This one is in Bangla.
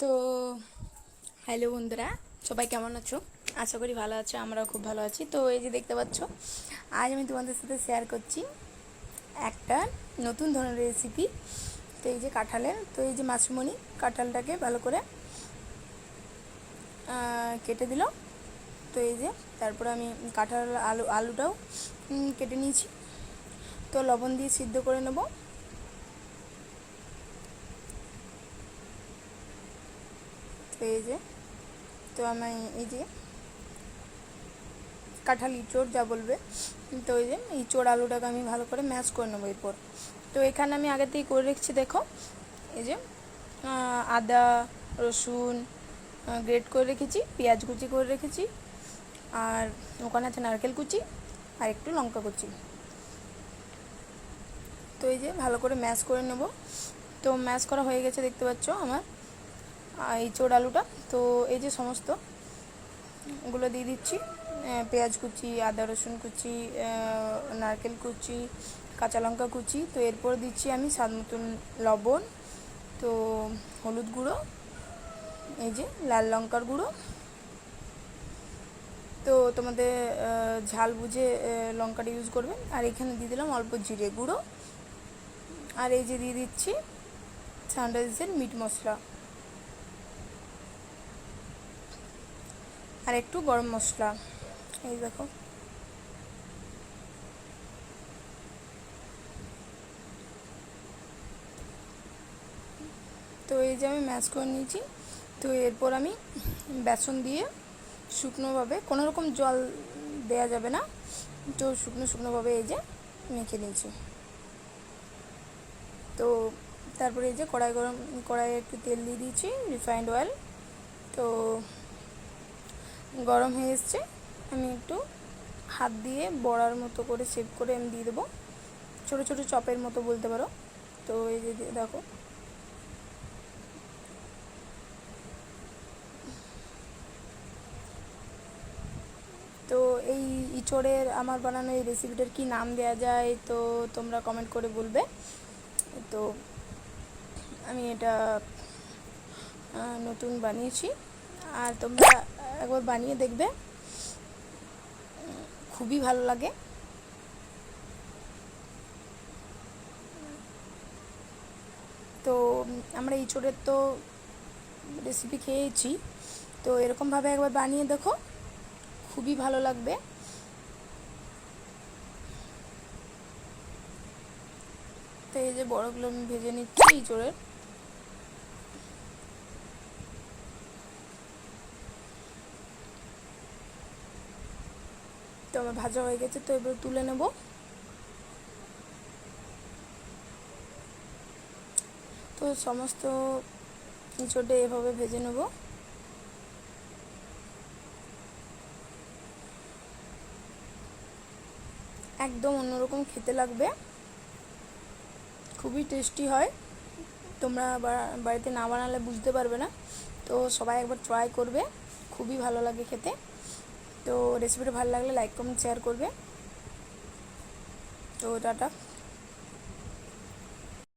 তো হ্যালো বন্ধুরা, সবাই কেমন আছো? আশা করি ভালো আছো। আমরাও খুব ভালো আছি। তো এই যে দেখতে পাচ্ছ, আজ আমি তোমাদের সাথে শেয়ার করছি একটা নতুন ধরনের রেসিপি। তো এই যে কাঁঠালের, তো এই যে মাছমণি কাঁঠালটাকে ভালো করে কেটে দিল। তো এই যে তারপরে আমি কাঁঠাল আলুটাও কেটে নিয়েছি। তো লবণ দিয়ে সিদ্ধ করে নেব। তো এই যে, তো আমি এই যে কাঁঠাল ইঁচড় যা বলবে, তো ওই যে ইঁচড় আলুটাকে আমি ভালো করে ম্যাশ করে নেবো এরপর। তো এখানে আমি আগে থেকেই করে রেখেছি, দেখো এই যে আদা রসুন গ্রেট করে রেখেছি, পেঁয়াজ কুচি করে রেখেছি, আর ওখানে আছে নারকেল কুচি আর একটু লঙ্কা কুচি। তো এই যে ভালো করে ম্যাশ করে নেব। তো ম্যাশ করা হয়ে গেছে দেখতে পাচ্ছ আমার ইঁচড় আলুটা। তো এই যে সমস্ত গুলো দিয়ে দিচ্ছি, পেঁয়াজ কুচি, আদা রসুন কুচি, নারকেল কুচি, কাঁচা লঙ্কা কুচি। তো এরপর দিচ্ছি আমি স্বাদ মতন লবণ, তো হলুদ গুঁড়ো, এই যে লাল লঙ্কার গুঁড়ো, তো তোমাদের ঝাল বুঝে লঙ্কাটা ইউজ করবেন। আর এখানে দিয়ে দিলাম অল্প জিরে গুঁড়ো, আর এই যে দিয়ে দিচ্ছি সানরাইজের মিট মশলা, আর একটু গরম মশলা। এই দেখো, তো এই যে আমি ম্যাশ করে নিয়েছি। তো এরপর আমি বেসন দিয়ে শুকনোভাবে, কোনো রকম জল দেয়া যাবে না, তো শুকনোভাবে এই যে মেখে নিয়েছি। তো তারপরে এই যে কড়াইয়ে একটু তেল দিয়ে দিয়েছি, রিফাইন্ড অয়েল। তো গরম হয়ে এসছে, আমি একটু হাত দিয়ে বড়ার মতো করে শেপ করে আমি দিয়ে দেবো, ছোটো ছোটো চপের মতো বলতে পারো। তো এই যে দেখো, তো এই ইঁচড়ের আমার বানানো এই রেসিপিটার কি নাম দেওয়া যায়, তো তোমরা কমেন্ট করে বলবে। তো আমি এটা নতুন বানিয়েছি, আর তোমরা একবার বানিয়ে দেখবে, খুবই ভালো লাগে। তো আমরা ইঁচড়ের তো রেসিপি খেয়েছি, তো এরকমভাবে একবার বানিয়ে দেখো, খুবই ভালো লাগবে। তো এই যে বড়গুলো আমি ভেজে নিচ্ছি ইঁচড়ের। তো আমার ভাজা হয়ে গেছে, তো এবার তুলে নেব। তো সমস্ত ইঁচড়টা এভাবে ভেজে নেব। একদম অন্যরকম খেতে লাগবে, খুবই টেস্টি হয়। তোমরা বাড়িতে না বানালে বুঝতে পারবে না। তো সবাই একবার ট্রাই করবে, খুবই ভালো লাগে খেতে। তো রেসিপিটা ভালো লাগলে লাইক কমেন্ট শেয়ার করবে। তো টাটা।